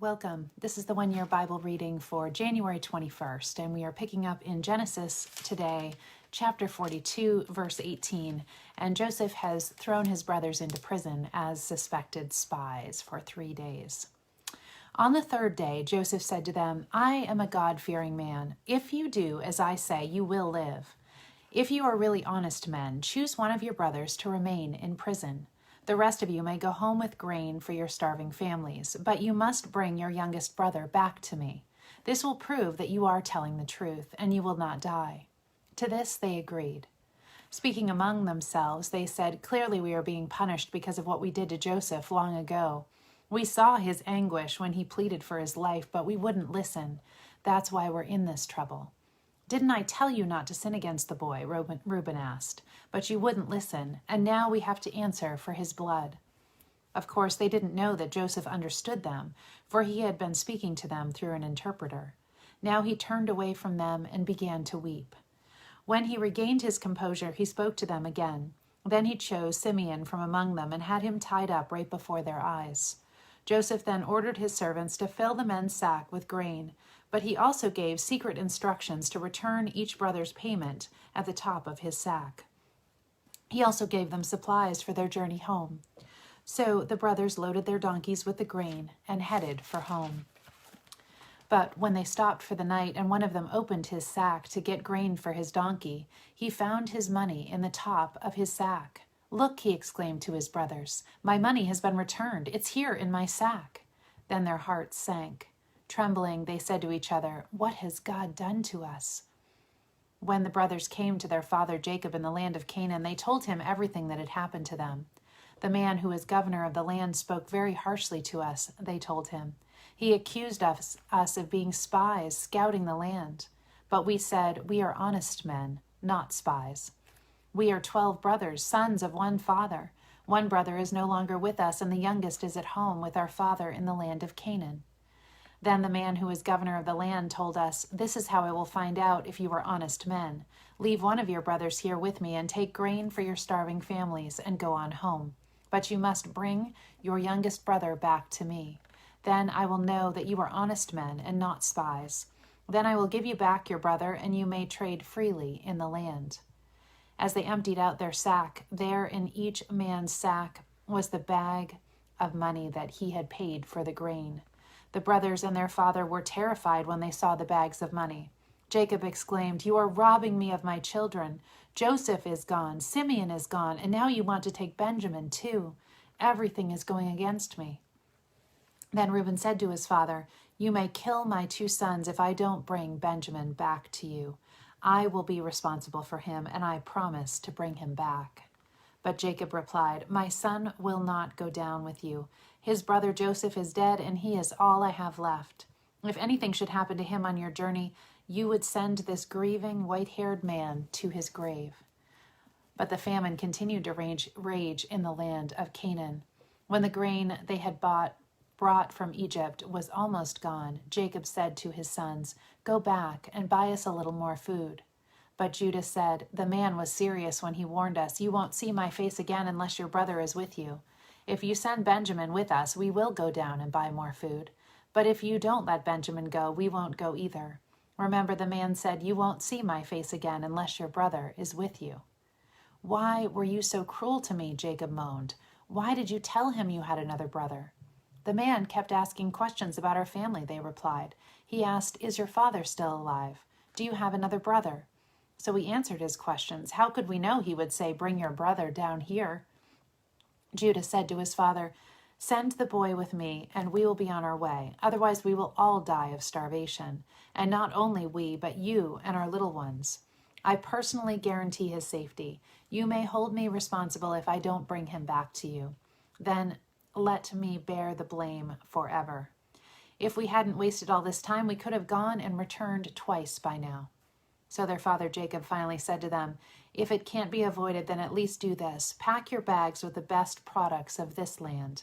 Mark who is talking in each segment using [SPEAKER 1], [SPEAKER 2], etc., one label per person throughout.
[SPEAKER 1] Welcome. This is the one-year Bible reading for January 21st, and we are picking up in Genesis today, chapter 42, verse 18. And Joseph has thrown his brothers into prison as suspected spies for 3 days. On the third day, Joseph said to them, "I am a God-fearing man. If you do as I say, you will live. If you are really honest men, choose one of your brothers to remain in prison. The rest of you may go home with grain for your starving families, but you must bring your youngest brother back to me. This will prove that you are telling the truth, and you will not die." To this they agreed. Speaking among themselves, they said, "Clearly we are being punished because of what we did to Joseph long ago. We saw his anguish when he pleaded for his life, but we wouldn't listen. That's why we're in this trouble." "Didn't I tell you not to sin against the boy?" Reuben asked. "But you wouldn't listen, and now we have to answer for his blood." Of course, they didn't know that Joseph understood them, for he had been speaking to them through an interpreter. Now he turned away from them and began to weep. When he regained his composure, he spoke to them again. Then he chose Simeon from among them and had him tied up right before their eyes. Joseph then ordered his servants to fill the men's sack with grain, but he also gave secret instructions to return each brother's payment at the top of his sack. He also gave them supplies for their journey home. So the brothers loaded their donkeys with the grain and headed for home. But when they stopped for the night and one of them opened his sack to get grain for his donkey, he found his money in the top of his sack. "Look," he exclaimed to his brothers, "my money has been returned. It's here in my sack." Then their hearts sank. Trembling, they said to each other, "What has God done to us?" When the brothers came to their father Jacob in the land of Canaan, they told him everything that had happened to them. "The man who is governor of the land spoke very harshly to us," they told him. "He accused us of being spies, scouting the land. But we said, 'We are honest men, not spies.' We are 12 brothers, sons of one father. One brother is no longer with us, and the youngest is at home with our father in the land of Canaan." Then the man who is governor of the land told us, "This is how I will find out if you are honest men. Leave one of your brothers here with me and take grain for your starving families and go on home. But you must bring your youngest brother back to me. Then I will know that you are honest men and not spies. Then I will give you back your brother, and you may trade freely in the land." As they emptied out their sack, there in each man's sack was the bag of money that he had paid for the grain. The brothers and their father were terrified when they saw the bags of money. Jacob exclaimed, "You are robbing me of my children. Joseph is gone, Simeon is gone, and now you want to take Benjamin too. Everything is going against me." Then Reuben said to his father, "You may kill my 2 sons if I don't bring Benjamin back to you. I will be responsible for him, and I promise to bring him back." But Jacob replied, "My son will not go down with you. His brother Joseph is dead, and he is all I have left. If anything should happen to him on your journey, you would send this grieving, white-haired man to his grave." But the famine continued to rage in the land of Canaan. When the grain they had brought from Egypt was almost gone, Jacob said to his sons, "Go back and buy us a little more food." But Judah said, "The man was serious when he warned us. You won't see my face again unless your brother is with you. If you send Benjamin with us, we will go down and buy more food. But if you don't let Benjamin go, we won't go either. Remember, the man said, 'You won't see my face again unless your brother is with you.'" "Why were you so cruel to me?" Jacob moaned. "Why did you tell him you had another brother?" "The man kept asking questions about our family," they replied. "He asked, 'Is your father still alive? Do you have another brother?' So we answered his questions. How could we know he would say, 'Bring your brother down here'?" Judah said to his father, "Send the boy with me, and we will be on our way. Otherwise we will all die of starvation. And not only we, but you and our little ones. I personally guarantee his safety. You may hold me responsible if I don't bring him back to you. Then let me bear the blame forever. If we hadn't wasted all this time, we could have gone and returned twice by now." So their father Jacob finally said to them, "If it can't be avoided, then at least do this. Pack your bags with the best products of this land.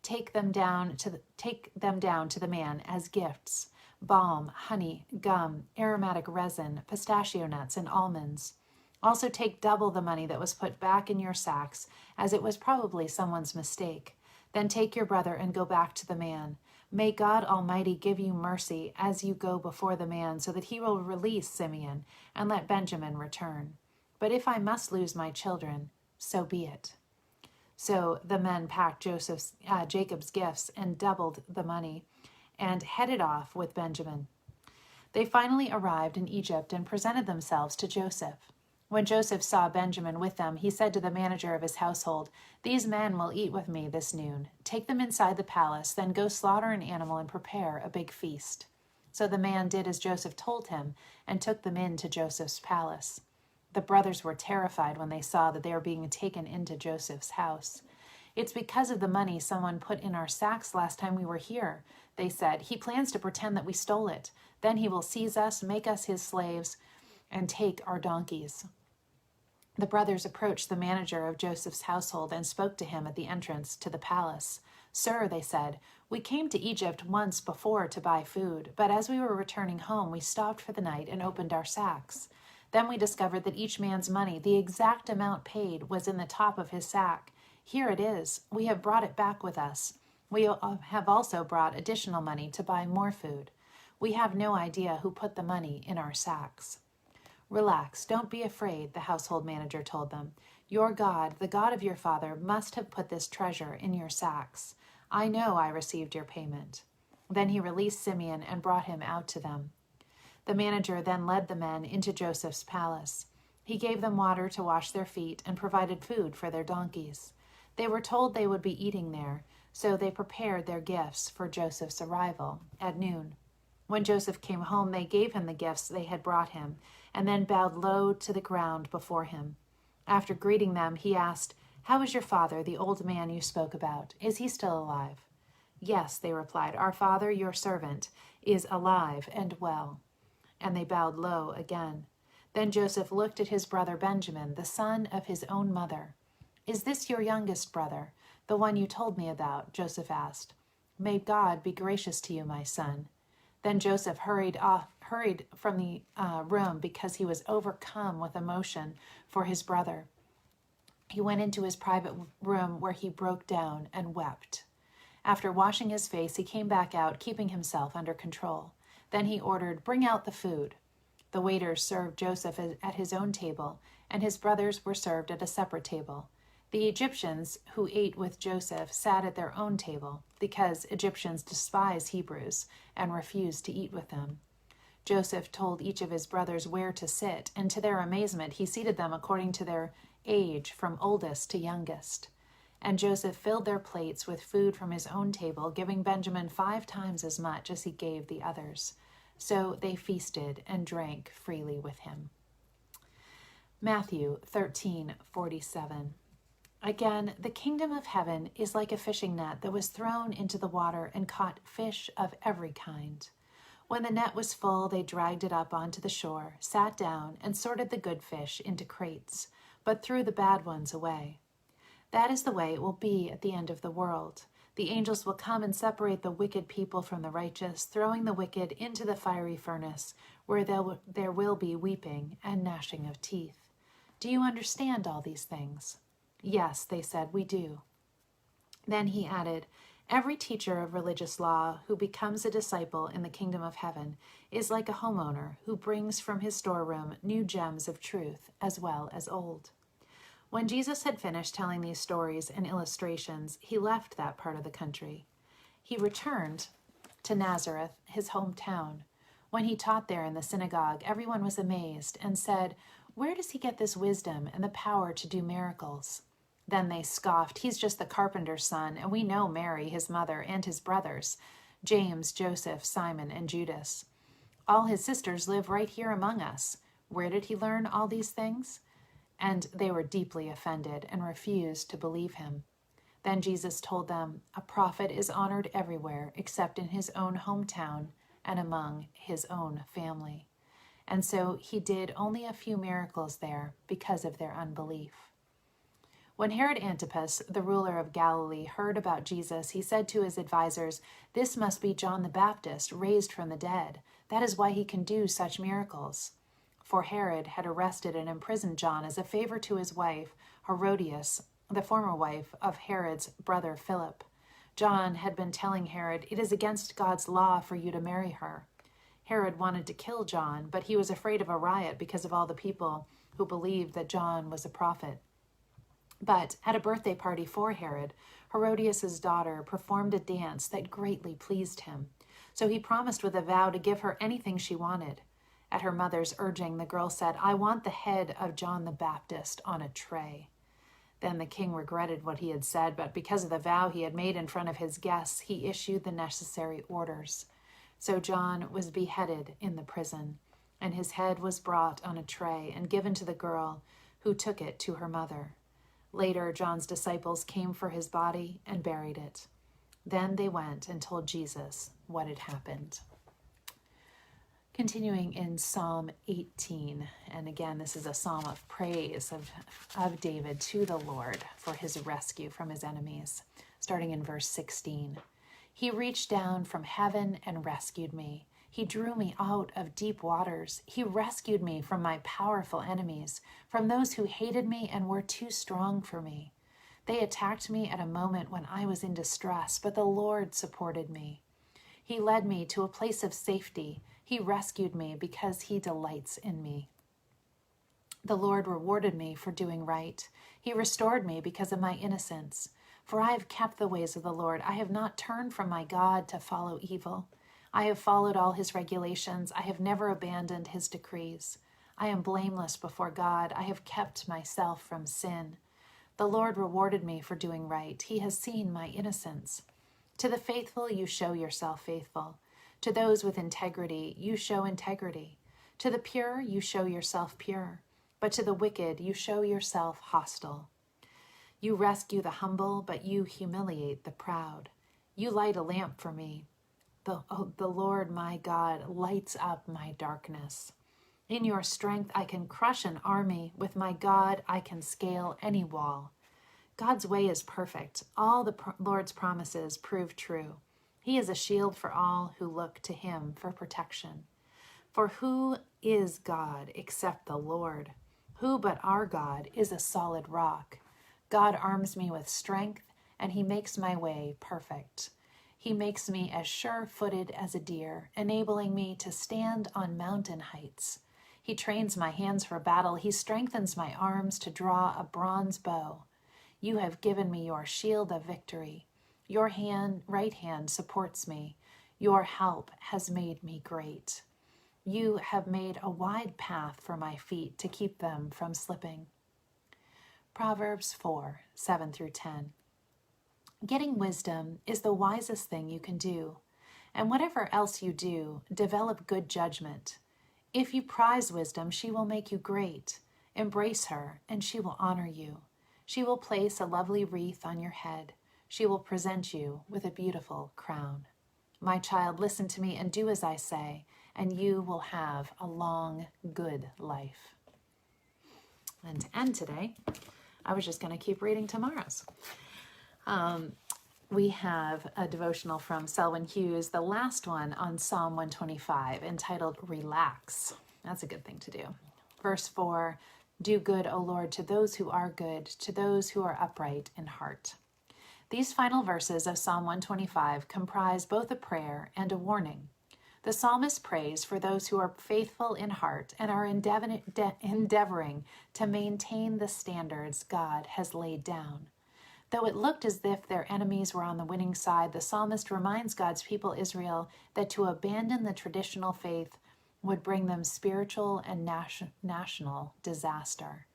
[SPEAKER 1] Take them down to the man as gifts: balm, honey, gum, aromatic resin, pistachio nuts, and almonds. Also take double the money that was put back in your sacks, as it was probably someone's mistake. Then take your brother and go back to the man. May God Almighty give you mercy as you go before the man, so that he will release Simeon and let Benjamin return. But if I must lose my children, so be it." So the men packed Jacob's gifts and doubled the money and headed off with Benjamin. They finally arrived in Egypt and presented themselves to Joseph. When Joseph saw Benjamin with them, he said to the manager of his household, "These men will eat with me this noon. Take them inside the palace, then go slaughter an animal and prepare a big feast." So the man did as Joseph told him and took them into Joseph's palace. The brothers were terrified when they saw that they were being taken into Joseph's house. "It's because of the money someone put in our sacks last time we were here," they said. "He plans to pretend that we stole it. Then he will seize us, make us his slaves, and take our donkeys." The brothers approached the manager of Joseph's household and spoke to him at the entrance to the palace. "Sir," they said, "we came to Egypt once before to buy food, but as we were returning home, we stopped for the night and opened our sacks. Then we discovered that each man's money, the exact amount paid, was in the top of his sack. Here it is. We have brought it back with us. We have also brought additional money to buy more food. We have no idea who put the money in our sacks." "Relax, don't be afraid," the household manager told them. "Your God, the God of your father, must have put this treasure in your sacks. I know I received your payment." Then he released Simeon and brought him out to them. The manager then led the men into Joseph's palace. He gave them water to wash their feet and provided food for their donkeys. They were told they would be eating there, so they prepared their gifts for Joseph's arrival at noon. When Joseph came home, they gave him the gifts they had brought him, and then bowed low to the ground before him. After greeting them, he asked, "How is your father, the old man you spoke about? Is he still alive?" "Yes," they replied, "our father, your servant, is alive and well." And they bowed low again. Then Joseph looked at his brother Benjamin, the son of his own mother. "Is this your youngest brother, the one you told me about?" Joseph asked. "May God be gracious to you, my son." Then Joseph hurried from the room because he was overcome with emotion for his brother. He went into his private room where he broke down and wept. After washing his face, he came back out, keeping himself under control. Then he ordered, "Bring out the food." The waiters served Joseph at his own table, and his brothers were served at a separate table. The Egyptians who ate with Joseph sat at their own table, because Egyptians despise Hebrews and refused to eat with them. Joseph told each of his brothers where to sit, and to their amazement he seated them according to their age, from oldest to youngest. And Joseph filled their plates with food from his own table, giving Benjamin 5 times as much as he gave the others. So they feasted and drank freely with him. Matthew 13:47. Again, the kingdom of heaven is like a fishing net that was thrown into the water and caught fish of every kind. When the net was full, they dragged it up onto the shore, sat down, and sorted the good fish into crates, but threw the bad ones away. That is the way it will be at the end of the world. The angels will come and separate the wicked people from the righteous, throwing the wicked into the fiery furnace, where there will be weeping and gnashing of teeth. Do you understand all these things? Yes, they said, we do. Then he added, every teacher of religious law who becomes a disciple in the kingdom of heaven is like a homeowner who brings from his storeroom new gems of truth as well as old. When Jesus had finished telling these stories and illustrations, he left that part of the country. He returned to Nazareth, his hometown. When he taught there in the synagogue, everyone was amazed and said, "Where does he get this wisdom and the power to do miracles?" Then they scoffed, "He's just the carpenter's son, and we know Mary, his mother, and his brothers, James, Joseph, Simon, and Judas. All his sisters live right here among us. Where did he learn all these things?" And they were deeply offended and refused to believe him. Then Jesus told them, "A prophet is honored everywhere except in his own hometown and among his own family." And so he did only a few miracles there because of their unbelief. When Herod Antipas, the ruler of Galilee, heard about Jesus, he said to his advisers, "This must be John the Baptist, raised from the dead. That is why he can do such miracles." For Herod had arrested and imprisoned John as a favor to his wife, Herodias, the former wife of Herod's brother Philip. John had been telling Herod, "It is against God's law for you to marry her." Herod wanted to kill John, but he was afraid of a riot because of all the people who believed that John was a prophet. But at a birthday party for Herod, Herodias' daughter performed a dance that greatly pleased him. So he promised with a vow to give her anything she wanted. At her mother's urging, the girl said, "I want the head of John the Baptist on a tray." Then the king regretted what he had said, but because of the vow he had made in front of his guests, he issued the necessary orders. So John was beheaded in the prison, and his head was brought on a tray and given to the girl, who took it to her mother. Later, John's disciples came for his body and buried it. Then they went and told Jesus what had happened. Continuing in Psalm 18, and again, this is a psalm of praise of David to the Lord for his rescue from his enemies, starting in verse 16. He reached down from heaven and rescued me. He drew me out of deep waters. He rescued me from my powerful enemies, from those who hated me and were too strong for me. They attacked me at a moment when I was in distress, but the Lord supported me. He led me to a place of safety. He rescued me because he delights in me. The Lord rewarded me for doing right. He restored me because of my innocence. For I have kept the ways of the Lord. I have not turned from my God to follow evil. I have followed all his regulations. I have never abandoned his decrees. I am blameless before God. I have kept myself from sin. The Lord rewarded me for doing right. He has seen my innocence. To the faithful, you show yourself faithful. To those with integrity, you show integrity. To the pure, you show yourself pure. But to the wicked, you show yourself hostile. You rescue the humble, but you humiliate the proud. You light a lamp for me. The Lord my God lights up my darkness. In your strength I can crush an army. With my God I can scale any wall. God's way is perfect. All the Lord's promises prove true. He is a shield for all who look to him for protection. For who is God except the Lord? Who but our God is a solid rock? God arms me with strength, and he makes my way perfect. He makes me as sure-footed as a deer, enabling me to stand on mountain heights. He trains my hands for battle. He strengthens my arms to draw a bronze bow. You have given me your shield of victory. Your right hand supports me. Your help has made me great. You have made a wide path for my feet to keep them from slipping. Proverbs 4, 7 through 10. Getting wisdom is the wisest thing you can do. And whatever else you do, develop good judgment. If you prize wisdom, she will make you great. Embrace her, and she will honor you. She will place a lovely wreath on your head. She will present you with a beautiful crown. My child, listen to me and do as I say, and you will have a long, good life. And to end today, I was just going to keep reading tomorrow's. We have a devotional from Selwyn Hughes, the last one on Psalm 125, entitled Relax. That's a good thing to do. Verse 4, do good, O Lord, to those who are good, to those who are upright in heart. These final verses of Psalm 125 comprise both a prayer and a warning. The psalmist prays for those who are faithful in heart and are endeavoring to maintain the standards God has laid down. Though it looked as if their enemies were on the winning side, the psalmist reminds God's people Israel that to abandon the traditional faith would bring them spiritual and national disaster.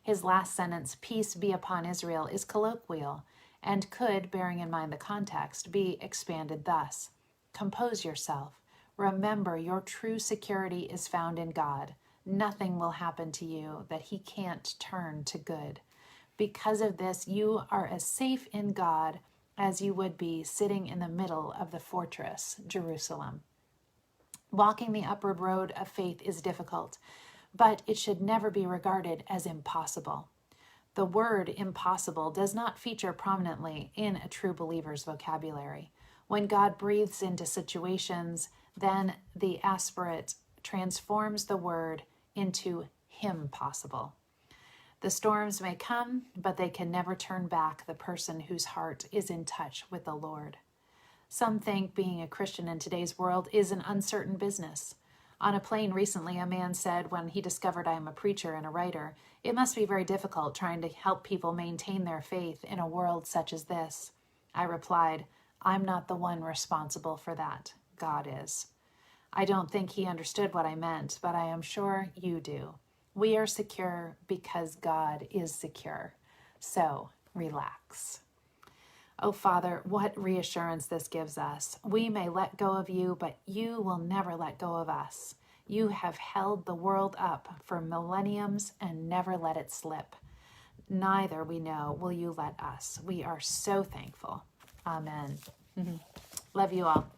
[SPEAKER 1] His last sentence, peace be upon Israel, is colloquial and could, bearing in mind the context, be expanded thus. Compose yourself. Remember your true security is found in God. Nothing will happen to you that he can't turn to good. Because of this, you are as safe in God as you would be sitting in the middle of the fortress, Jerusalem. Walking the upward road of faith is difficult, but it should never be regarded as impossible. The word impossible does not feature prominently in a true believer's vocabulary. When God breathes into situations, then the aspirate transforms the word into him possible. The storms may come, but they can never turn back the person whose heart is in touch with the Lord. Some think being a Christian in today's world is an uncertain business. On a plane recently, a man said when he discovered I am a preacher and a writer, it must be very difficult trying to help people maintain their faith in a world such as this. I replied, I'm not the one responsible for that. God is. I don't think he understood what I meant, but I am sure you do. We are secure because God is secure. So relax. Oh, Father, what reassurance this gives us. We may let go of you, but you will never let go of us. You have held the world up for millenniums and never let it slip. Neither, we know, will you let us. We are so thankful. Amen. Love you all.